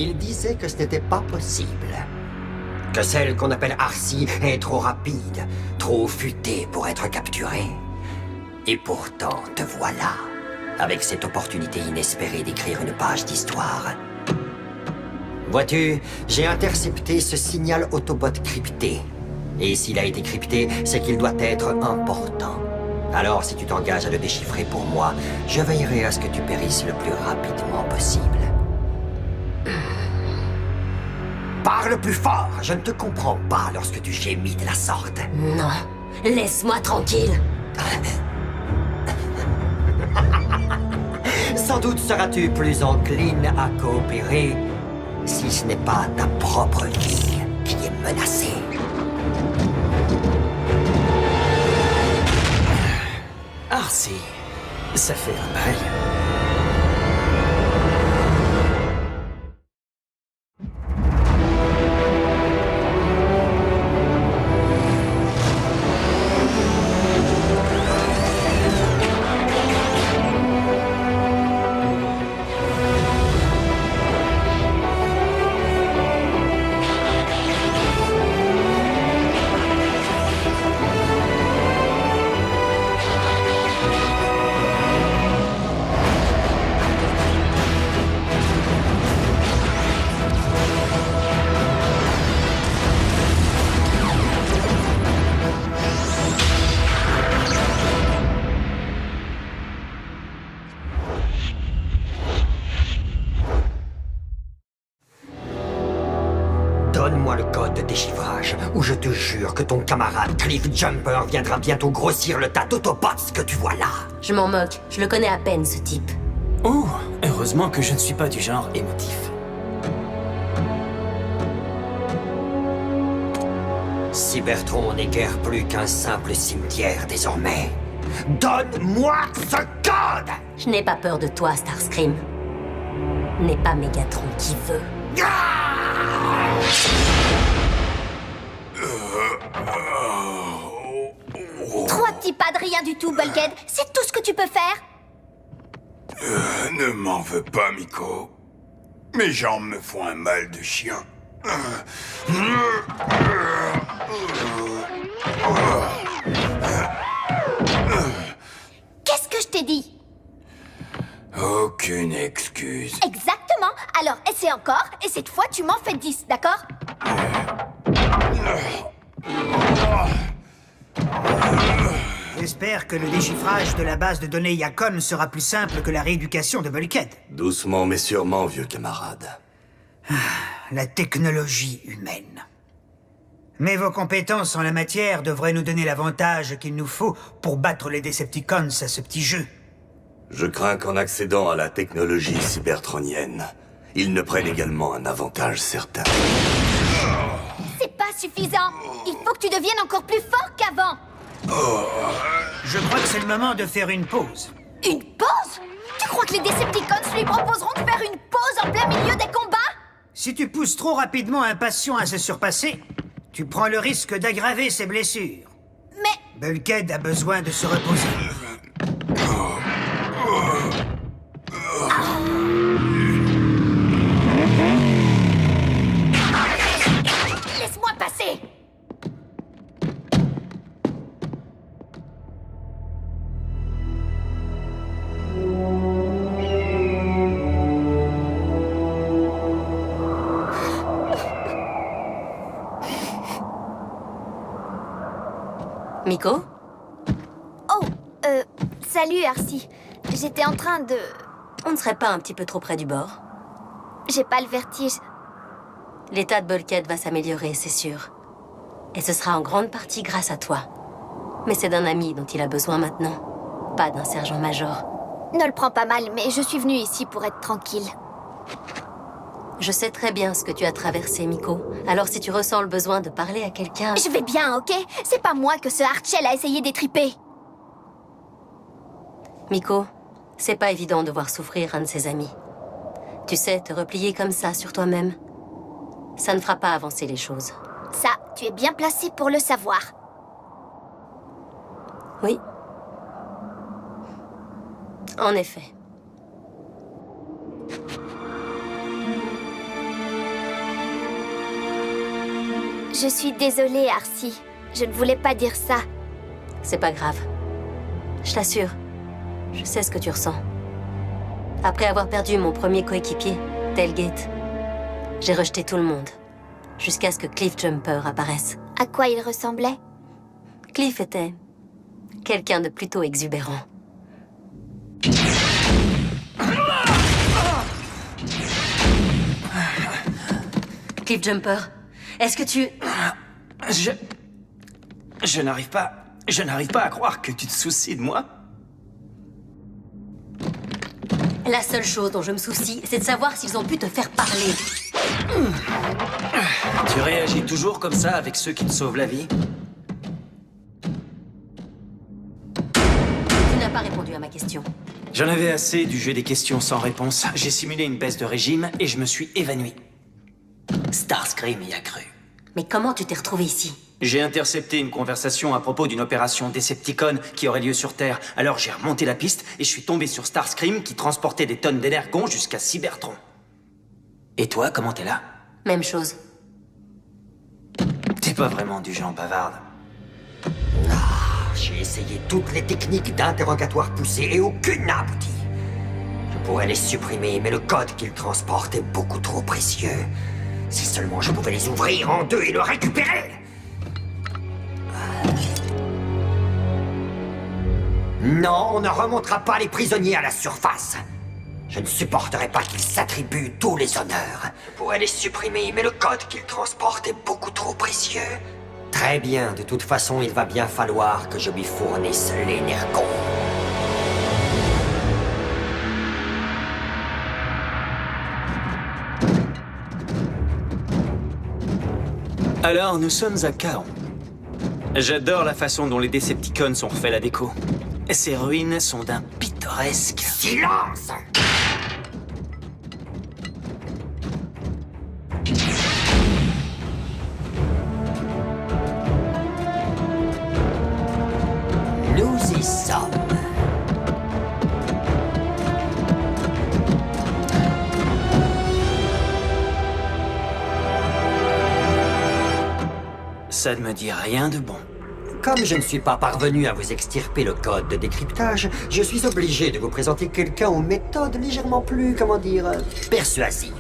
Il disait que ce n'était pas possible. Que celle qu'on appelle Arcee est trop rapide, trop futée pour être capturée. Et pourtant, te voilà, avec cette opportunité inespérée d'écrire une page d'histoire. Vois-tu, j'ai intercepté ce signal Autobot crypté. Et s'il a été crypté, c'est qu'il doit être important. Alors, si tu t'engages à le déchiffrer pour moi, je veillerai à ce que tu périsses le plus rapidement possible. Parle plus fort, je ne te comprends pas lorsque tu gémis de la sorte. Non, laisse-moi tranquille. Sans doute seras-tu plus encline à coopérer si ce n'est pas ta propre vie qui est menacée. Arcee, ça fait un bail. Donne-moi le code de déchiffrage, ou je te jure que ton camarade Cliff Jumper viendra bientôt grossir le tas d'Autobots que tu vois là. Je m'en moque, je le connais à peine, ce type. Oh, heureusement que je ne suis pas du genre émotif. Cybertron n'est guère plus qu'un simple cimetière désormais. Donne-moi ce code! Je n'ai pas peur de toi, Starscream. N'est pas Megatron qui veut. Trois petits pas de rien du tout, Bulkhead. C'est tout ce que tu peux faire. Ne m'en veux pas, Miko. Mes jambes me font un mal de chien. Qu'est-ce que je t'ai dit? Aucune excuse. Exactement. Alors, essaie encore, et cette fois, tu m'en fais 10, d'accord? J'espère que le déchiffrage de la base de données Yacon sera plus simple que la rééducation de Bulkhead. Doucement mais sûrement, vieux camarade. La technologie humaine. Mais vos compétences en la matière devraient nous donner l'avantage qu'il nous faut pour battre les Decepticons à ce petit jeu. Je crains qu'en accédant à la technologie cybertronienne, ils ne prennent également un avantage certain. C'est pas suffisant. Il faut que tu deviennes encore plus fort qu'avant. Je crois que c'est le moment de faire une pause. Une pause? Tu crois que les Decepticons lui proposeront de faire une pause en plein milieu des combats? Si tu pousses trop rapidement un patient à se surpasser, tu prends le risque d'aggraver ses blessures. Mais... Bulkhead a besoin de se reposer. Laisse-moi passer. Miko? Oh, salut Arcee. J'étais en train de... On ne serait pas un petit peu trop près du bord? J'ai pas le vertige. L'état de Bulkhead va s'améliorer, c'est sûr. Et ce sera en grande partie grâce à toi. Mais c'est d'un ami dont il a besoin maintenant, pas d'un sergent-major. Ne le prends pas mal, mais je suis venue ici pour être tranquille. Je sais très bien ce que tu as traversé, Miko. Alors si tu ressens le besoin de parler à quelqu'un... Je vais bien, ok? C'est pas moi que ce Archel a essayé d'étriper. Miko, c'est pas évident de voir souffrir un de ses amis. Tu sais, te replier comme ça sur toi-même, ça ne fera pas avancer les choses. Ça, tu es bien placé pour le savoir. Oui. En effet. Je suis désolée, Arcee. Je ne voulais pas dire ça. C'est pas grave. Je t'assure, je sais ce que tu ressens. Après avoir perdu mon premier coéquipier, Tailgate, j'ai rejeté tout le monde. Jusqu'à ce que Cliff Jumper apparaisse. À quoi il ressemblait? Cliff était quelqu'un de plutôt exubérant. Cliff Jumper, est-ce que tu... Je n'arrive pas... Je n'arrive pas à croire que tu te soucies de moi. La seule chose dont je me soucie, c'est de savoir s'ils ont pu te faire parler. Tu réagis toujours comme ça avec ceux qui te sauvent la vie? Tu n'as pas répondu à ma question. J'en avais assez du jeu des questions sans réponse. J'ai simulé une baisse de régime et je me suis évanoui. Starscream y a cru. Mais comment tu t'es retrouvé ici? J'ai intercepté une conversation à propos d'une opération Decepticon qui aurait lieu sur Terre. Alors j'ai remonté la piste et je suis tombé sur Starscream qui transportait des tonnes d'énergon jusqu'à Cybertron. Et toi, comment t'es là? Même chose. T'es pas vraiment du genre bavarde. J'ai essayé toutes les techniques d'interrogatoire poussées et aucune n'a abouti. Je pourrais les supprimer, mais le code qu'ils transportent est beaucoup trop précieux. Si seulement je pouvais les ouvrir en deux et le récupérer! Non, on ne remontera pas les prisonniers à la surface. Je ne supporterai pas qu'ils s'attribuent tous les honneurs. Je pourrais les supprimer, mais le code qu'ils transportent est beaucoup trop précieux. Très bien, de toute façon, il va bien falloir que je lui fournisse l'énergon. Alors, nous sommes à Kaon. J'adore la façon dont les Decepticons ont refait la déco. Ces ruines sont d'un pittoresque. Silence! Nous y sommes. Ça ne me dit rien de bon. Comme je ne suis pas parvenu à vous extirper le code de décryptage, je suis obligé de vous présenter quelqu'un aux méthodes légèrement plus, comment dire, persuasives.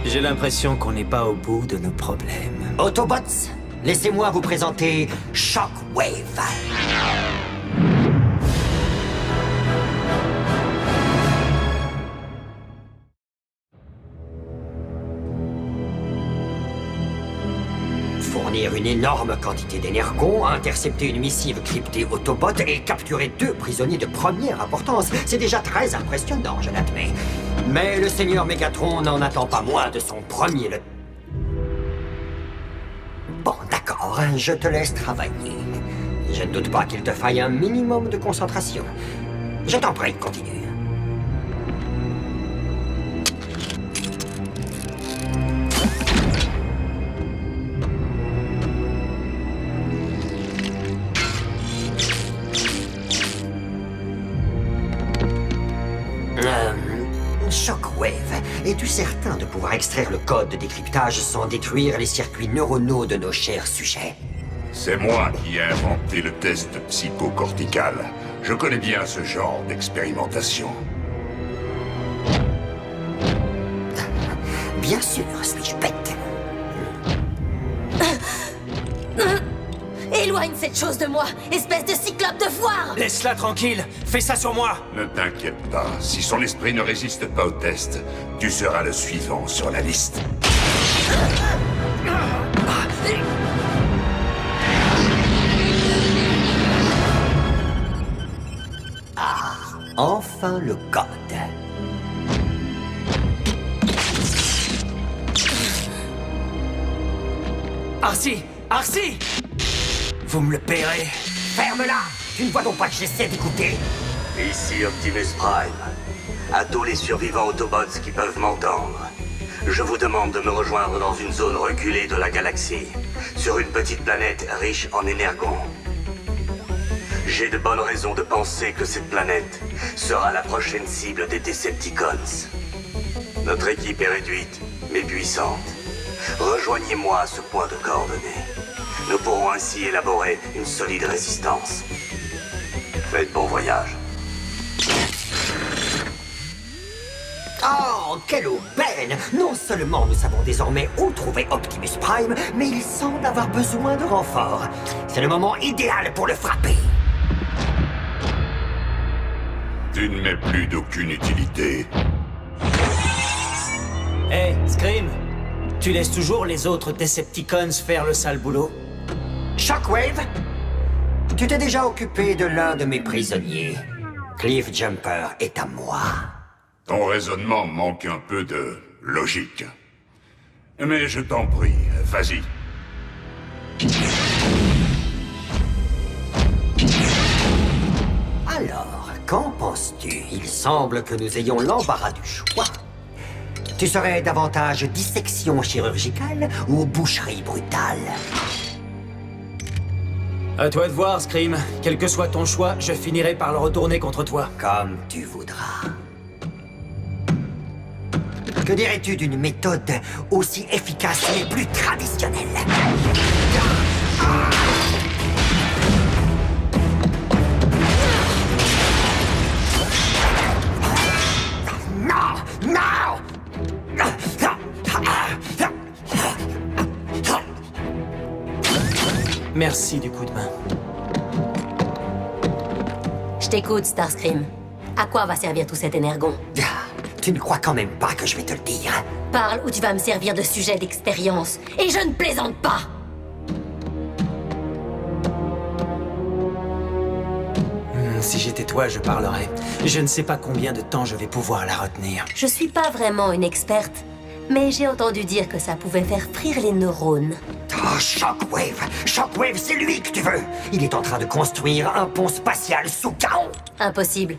J'ai l'impression qu'on n'est pas au bout de nos problèmes. Autobots, laissez-moi vous présenter Shockwave. Fournir une énorme quantité d'énergon, intercepter une missive cryptée Autobot et capturer 2 prisonniers de première importance, c'est déjà très impressionnant, je l'admets. Mais le Seigneur Megatron n'en attend pas moins de son premier le... Bon, d'accord, je te laisse travailler. Je ne doute pas qu'il te faille un minimum de concentration. Je t'en prie, continue. Shockwave, es-tu certain de pouvoir extraire le code de décryptage sans détruire les circuits neuronaux de nos chers sujets? C'est moi qui ai inventé le test psychocortical. Je connais bien ce genre d'expérimentation. Bien sûr, suis-je bête? Éloigne cette chose de moi, espèce de cyclope de foire! Laisse-la tranquille. Fais ça sur moi. Ne t'inquiète pas, si son esprit ne résiste pas au test, tu seras le suivant sur la liste. Ah, enfin le code. Arcee! Arcee! Vous me le paierez. Ferme-la! Tu ne vois donc pas que j'essaie d'écouter? Ici Optimus Prime. À tous les survivants Autobots qui peuvent m'entendre, je vous demande de me rejoindre dans une zone reculée de la galaxie, sur une petite planète riche en énergon. J'ai de bonnes raisons de penser que cette planète sera la prochaine cible des Decepticons. Notre équipe est réduite, mais puissante. Rejoignez-moi à ce point de coordonnées. Nous pourrons ainsi élaborer une solide résistance. Faites bon voyage. Oh, quelle aubaine! Non seulement nous savons désormais où trouver Optimus Prime, mais il semble avoir besoin de renfort. C'est le moment idéal pour le frapper. Tu ne m'es plus d'aucune utilité. Hey, Scream! Tu laisses toujours les autres Decepticons faire le sale boulot? Shockwave, tu t'es déjà occupé de l'un de mes prisonniers. Cliff Jumper est à moi. Ton raisonnement manque un peu de logique. Mais je t'en prie, vas-y. Alors, qu'en penses-tu? Il semble que nous ayons l'embarras du choix. Tu serais davantage dissection chirurgicale ou boucherie brutale? À toi de voir, Scream. Quel que soit ton choix, je finirai par le retourner contre toi. Comme tu voudras. Que dirais-tu d'une méthode aussi efficace mais plus traditionnelle? Non! Non! Merci du coup de main. Je t'écoute, Starscream. À quoi va servir tout cet énergon? Tu ne crois quand même pas que je vais te le dire? Parle ou tu vas me servir de sujet d'expérience. Et je ne plaisante pas! Si j'étais toi, je parlerais. Je ne sais pas combien de temps je vais pouvoir la retenir. Je suis pas vraiment une experte, mais j'ai entendu dire que ça pouvait faire frire les neurones. Oh, Shockwave! Shockwave, c'est lui que tu veux! Il est en train de construire un pont spatial sous chaos! Impossible.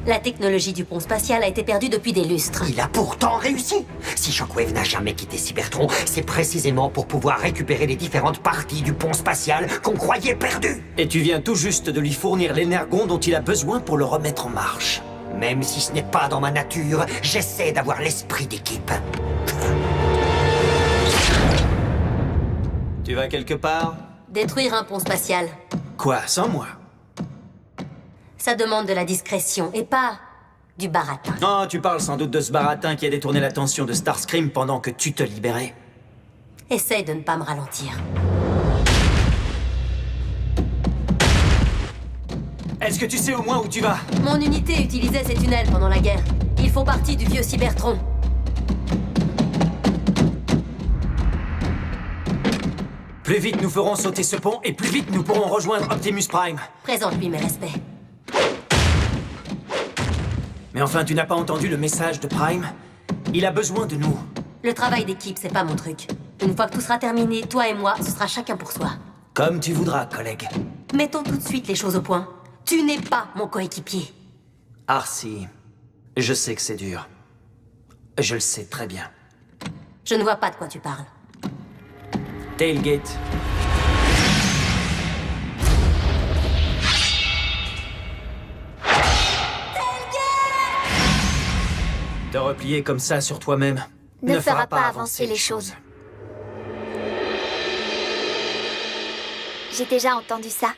La technologie du pont spatial a été perdue depuis des lustres. Il a pourtant réussi! Si Shockwave n'a jamais quitté Cybertron, c'est précisément pour pouvoir récupérer les différentes parties du pont spatial qu'on croyait perdues! Et tu viens tout juste de lui fournir l'énergon dont il a besoin pour le remettre en marche. Même si ce n'est pas dans ma nature, j'essaie d'avoir l'esprit d'équipe. Tu vas quelque part? Détruire un pont spatial, Quoi, sans moi? ça demande de la discrétion et pas du baratin. Oh, tu parles sans doute de ce baratin qui a détourné l'attention de Starscream pendant que tu te libérais. Essaye de ne pas me ralentir. Est-ce que tu sais au moins où tu vas? Mon unité utilisait ces tunnels pendant la guerre. Ils font partie du vieux Cybertron. Plus vite nous ferons sauter ce pont, et plus vite nous pourrons rejoindre Optimus Prime. Présente-lui mes respects. Mais enfin, tu n'as pas entendu le message de Prime? Il a besoin de nous. Le travail d'équipe, c'est pas mon truc. Une fois que tout sera terminé, toi et moi, ce sera chacun pour soi. Comme tu voudras, collègue. Mettons tout de suite les choses au point. Tu n'es pas mon coéquipier. Arcee, je sais que c'est dur. Je le sais très bien. Je ne vois pas de quoi tu parles. Tailgate. Te replier comme ça sur toi-même Ne fera pas avancer les choses. J'ai déjà entendu ça.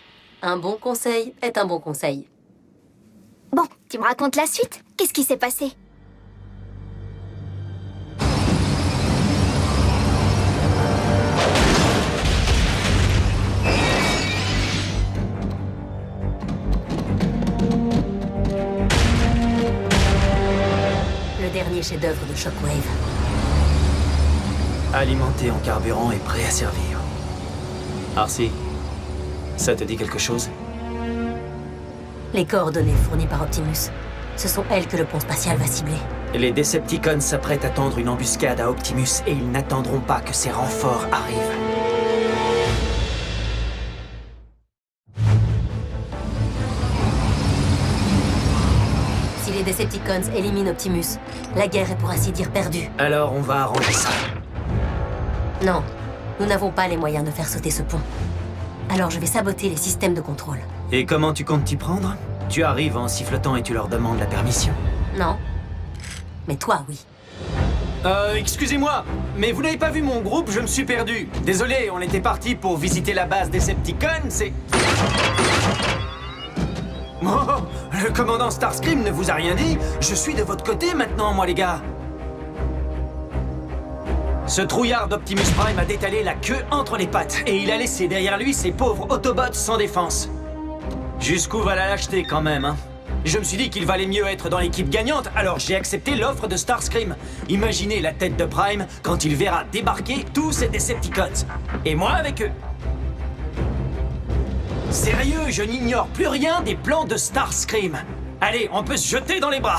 Un bon conseil est un bon conseil. Bon, tu me racontes la suite? Qu'est-ce qui s'est passé? Le dernier chef-d'œuvre de Shockwave. Alimenté en carburant et prêt à servir. Arcee, ça te dit quelque chose? Les coordonnées fournies par Optimus. Ce sont elles que le pont spatial va cibler. Les Decepticons s'apprêtent à tendre une embuscade à Optimus et ils n'attendront pas que ces renforts arrivent. Si les Decepticons éliminent Optimus, la guerre est pour ainsi dire perdue. Alors on va arranger ça. Non, nous n'avons pas les moyens de faire sauter ce pont. Alors je vais saboter les systèmes de contrôle. Et comment tu comptes t'y prendre? Tu arrives en sifflotant et tu leur demandes la permission. Non. Mais toi, oui. Excusez-moi, mais vous n'avez pas vu mon groupe, je me suis perdu. Désolé, on était parti pour visiter la base Decepticons, c'est... Oh, le commandant Starscream ne vous a rien dit? Je suis de votre côté maintenant, moi, les gars. Ce trouillard d'Optimus Prime a détalé la queue entre les pattes, et il a laissé derrière lui ces pauvres Autobots sans défense. Jusqu'où va la lâcheté, quand même, hein? Je me suis dit qu'il valait mieux être dans l'équipe gagnante, alors j'ai accepté l'offre de Starscream. Imaginez la tête de Prime quand il verra débarquer tous ces Decepticons. Et moi avec eux. Sérieux, je n'ignore plus rien des plans de Starscream. Allez, on peut se jeter dans les bras.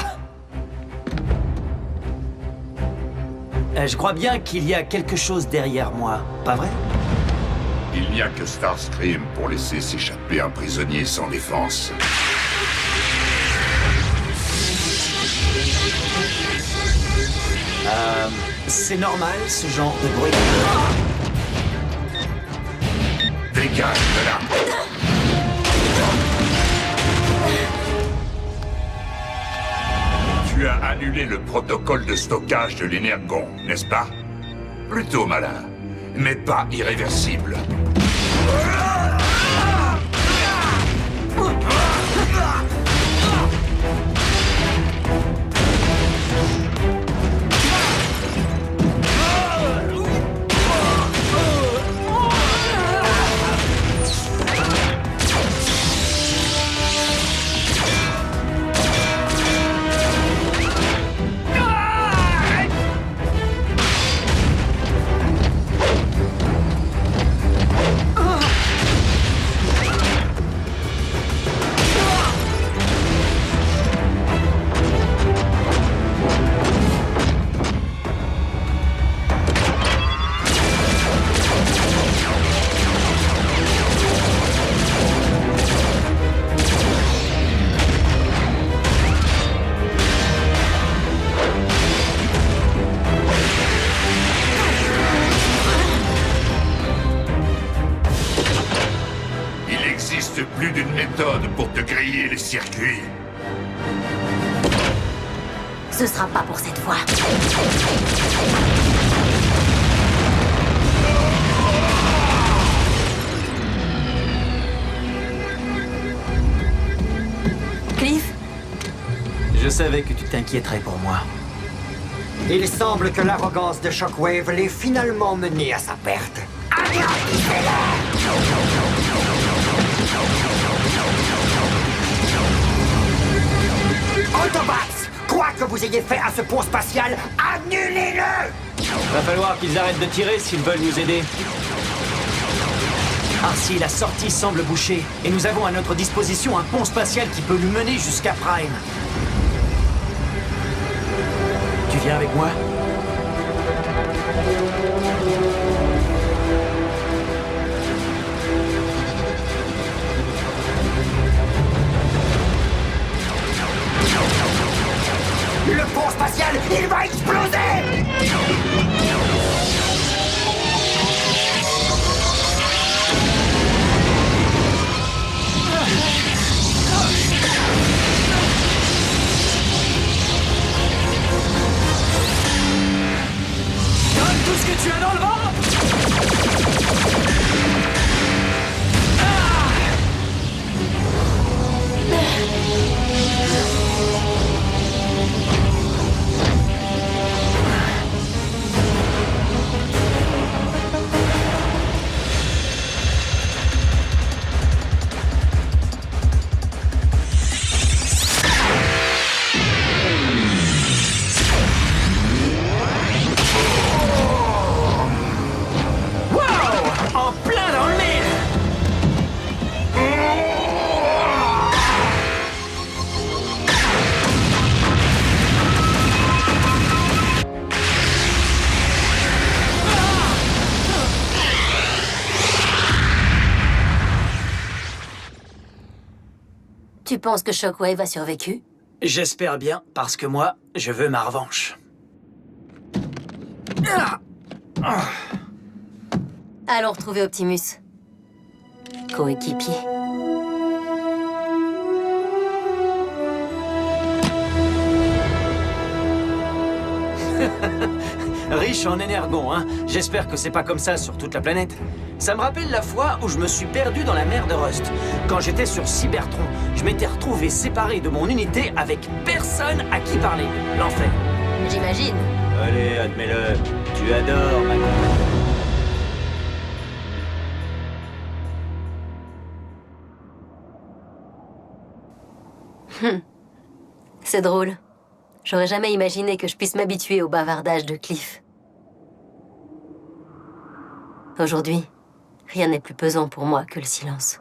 Je crois bien qu'il y a quelque chose derrière moi, pas vrai? Il n'y a que Starscream pour laisser s'échapper un prisonnier sans défense. C'est normal, ce genre de bruit. Dégage de là! Tu as annulé le protocole de stockage de l'énergon, n'est-ce pas? Plutôt malin, mais pas irréversible. Plus d'une méthode pour te griller les circuits. Ce sera pas pour cette fois. Cliff? Je savais que tu t'inquiéterais pour moi. Il semble que l'arrogance de Shockwave l'ait finalement mené à sa perte. Autobots, quoi que vous ayez fait à ce pont spatial, annulez-le! Va falloir qu'ils arrêtent de tirer s'ils veulent nous aider. Arcee, la sortie semble bouchée, et nous avons à notre disposition un pont spatial qui peut nous mener jusqu'à Prime. Tu viens avec moi? Le pont spatial, il va exploser! Donne tout ce que tu as dans le ventre! Tu penses que Shockwave a survécu? J'espère bien, parce que moi, je veux ma revanche. Allons retrouver Optimus. Coéquipier. Riche en énergon, hein. J'espère que c'est pas comme ça sur toute la planète. Ça me rappelle la fois où je me suis perdu dans la mer de Rust. Quand j'étais sur Cybertron, je m'étais retrouvé séparé de mon unité avec personne à qui parler. L'enfer. J'imagine. Allez, admets-le. Tu adores ma compagnie. C'est drôle. J'aurais jamais imaginé que je puisse m'habituer au bavardage de Cliff. Aujourd'hui, rien n'est plus pesant pour moi que le silence.